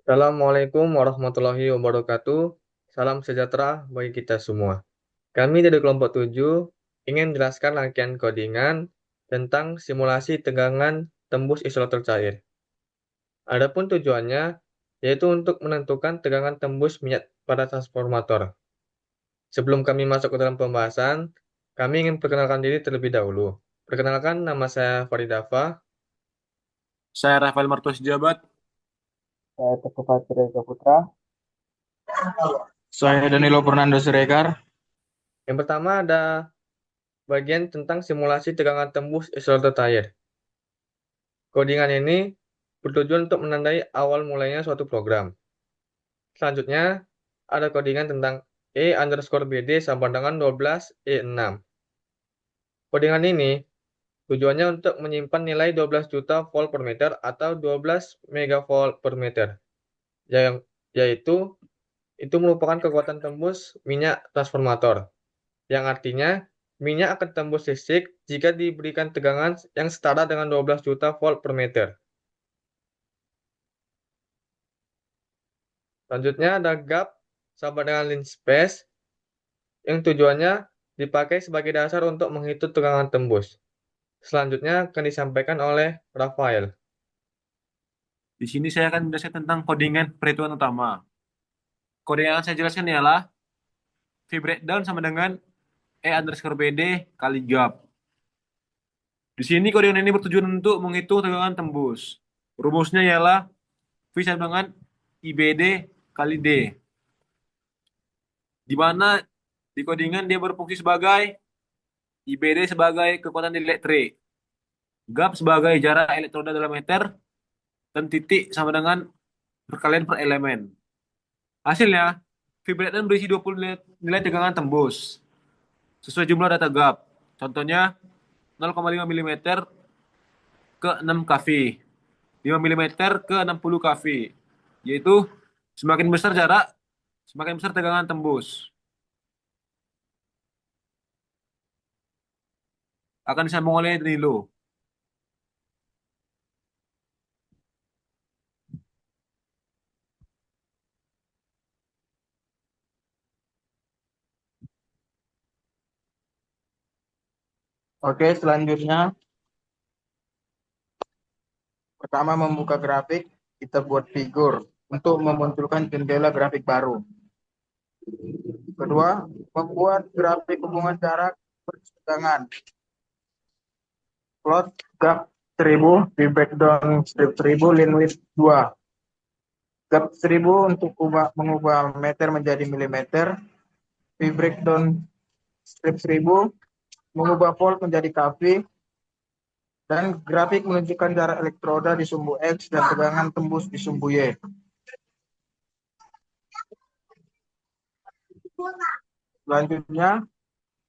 Assalamualaikum warahmatullahi wabarakatuh. Salam sejahtera bagi kita semua. Kami dari kelompok 7 ingin menjelaskan rangkaian codingan tentang simulasi tegangan tembus isolator cair. Adapun tujuannya yaitu untuk menentukan tegangan tembus minyak pada transformator. Sebelum kami masuk ke dalam pembahasan, kami ingin perkenalkan diri terlebih dahulu. Perkenalkan, nama saya Faridafa. Saya Rafael Martus Jabat. Saya Teguh Fajri Putra. Saya Danilo Fernando Siregar. Yang pertama ada bagian tentang simulasi tegangan tembus isolator cair. Codingan ini bertujuan untuk menandai awal mulainya suatu program. Selanjutnya, ada codingan tentang E_BD sama dengan 12E6. Codingan ini tujuannya untuk menyimpan nilai 12 juta volt per meter atau 12 megavolt per meter, yang yaitu itu merupakan kekuatan tembus minyak transformator, yang artinya minyak akan tembus listrik jika diberikan tegangan yang setara dengan 12 juta volt per meter. Selanjutnya ada gap sama dengan link space yang tujuannya dipakai sebagai dasar untuk menghitung tegangan tembus. Selanjutnya akan disampaikan oleh Rafael. Di sini saya akan menjelaskan tentang codingan perhitungan utama. Codingan yang saya jelaskan ialah V breakdown sama dengan E_BD kali gap. Di sini codingan ini bertujuan untuk menghitung tegangan tembus. Rumusnya ialah V sama dengan IBD kali D. Di mana di codingan dia berfungsi sebagai IBD sebagai kekuatan elektrik, gap sebagai jarak elektroda dalam meter, dan titik sama dengan perkalian per elemen. Hasilnya, vibration berisi 20 nilai tegangan tembus sesuai jumlah data gap. Contohnya 0,5 mm ke 6 kV, 5 mm ke 60 kV. Yaitu semakin besar jarak, semakin besar tegangan tembus. Akan disambung oleh Danilo. Oke, selanjutnya pertama membuka grafik, kita buat figur untuk memunculkan jendela grafik baru. Kedua, membuat grafik hubungan jarak pertegangan. Plot gap 1000 di breakdown strip 1000 line width 2. Gap 1000 untuk mengubah meter menjadi milimeter. Di breakdown strip 1000 mengubah volt menjadi kV. Dan grafik menunjukkan jarak elektroda di sumbu X dan tegangan tembus di sumbu Y. Selanjutnya,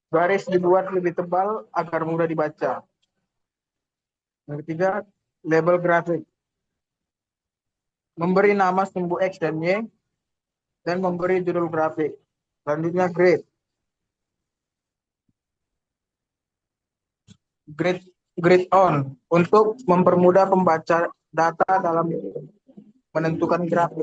garis dibuat lebih tebal agar mudah dibaca. Yang ketiga, label grafik. Memberi nama sumbu X dan Y, dan memberi judul grafik. Selanjutnya, grid. Grid, grid on untuk mempermudah pembaca data dalam menentukan grafik.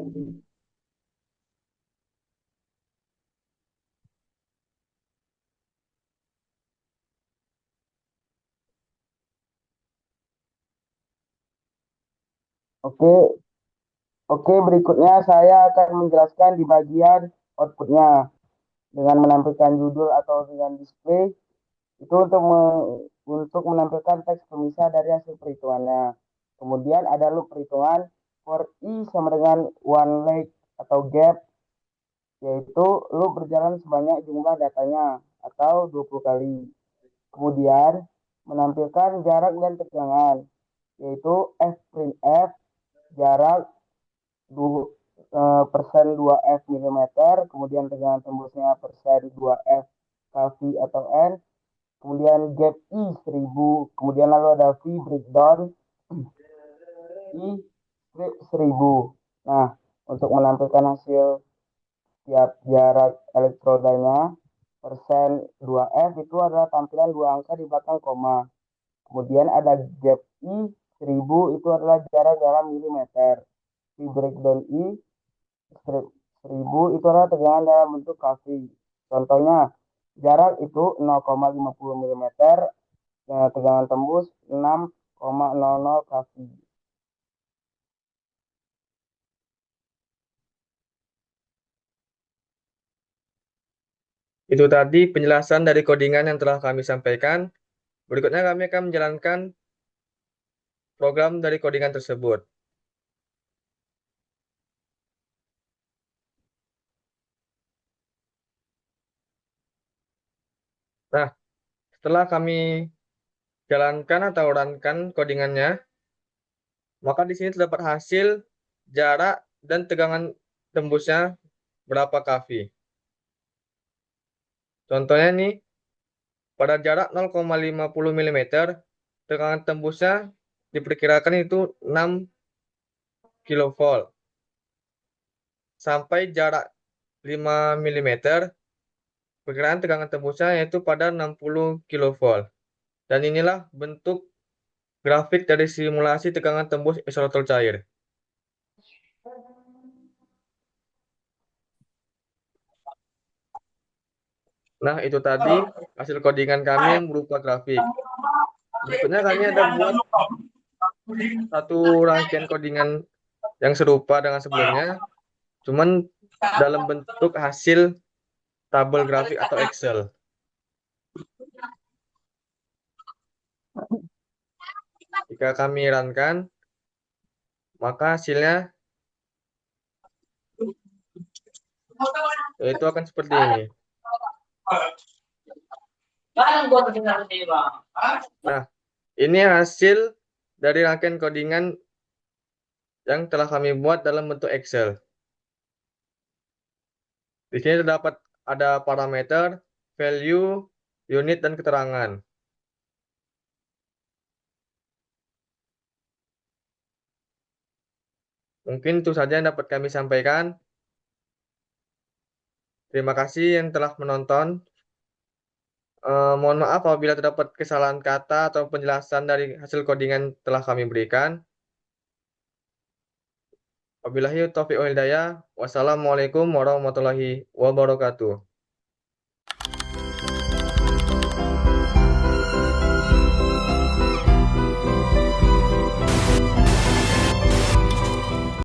Oke, oke, berikutnya saya akan menjelaskan di bagian outputnya dengan menampilkan judul atau dengan display itu untuk menampilkan teks pemisah dari hasil perhitungannya. Kemudian ada loop perhitungan for I sama dengan one leg atau gap, yaitu loop berjalan sebanyak jumlah datanya atau 20 kali. Kemudian menampilkan jarak dan tegangan, yaitu F print F, jarak persen 2F milimeter, kemudian tegangan tembusnya persen 2F kV atau N, kemudian gap I 1000, kemudian lalu ada V breakdown I 1000. Nah, untuk menampilkan hasil tiap jarak elektrodanya persen 2F itu adalah tampilan dua angka di belakang koma. Kemudian ada gap I 1000 itu adalah jarak dalam milimeter. V breakdown I 1000 itu adalah tegangan dalam bentuk kV. Contohnya, jarak itu 0,50 mm, tegangan tembus 6,00 kV. Itu tadi penjelasan dari codingan yang telah kami sampaikan. Berikutnya kami akan menjalankan program dari codingan tersebut. Nah, setelah kami jalankan atau runkan codingannya, maka di sini terdapat hasil jarak dan tegangan tembusnya berapa kV. Contohnya nih, pada jarak 0,50 mm, tegangan tembusnya diperkirakan itu 6 kilovolt. Sampai jarak 5 mm, perkiraan tegangan tembusnya yaitu pada 60 kilovolt. Dan inilah bentuk grafik dari simulasi tegangan tembus isolator cair. Nah, itu tadi hasil codingan kami yang berupa grafik. Berikutnya kami ada buat satu rangkaian codingan yang serupa dengan sebelumnya, cuman dalam bentuk hasil tabel grafik atau Excel. Jika kami runkan, maka hasilnya itu akan seperti ini. Nah, ini hasil dari rangkaian codingan yang telah kami buat dalam bentuk Excel. Di sini terdapat ada parameter, value, unit, dan keterangan. Mungkin itu saja yang dapat kami sampaikan. Terima kasih yang telah menonton. Mohon maaf apabila terdapat kesalahan kata atau penjelasan dari hasil codingan telah kami berikan. Wabillahi taufiq wal hidayah. Wassalamualaikum warahmatullahi wabarakatuh.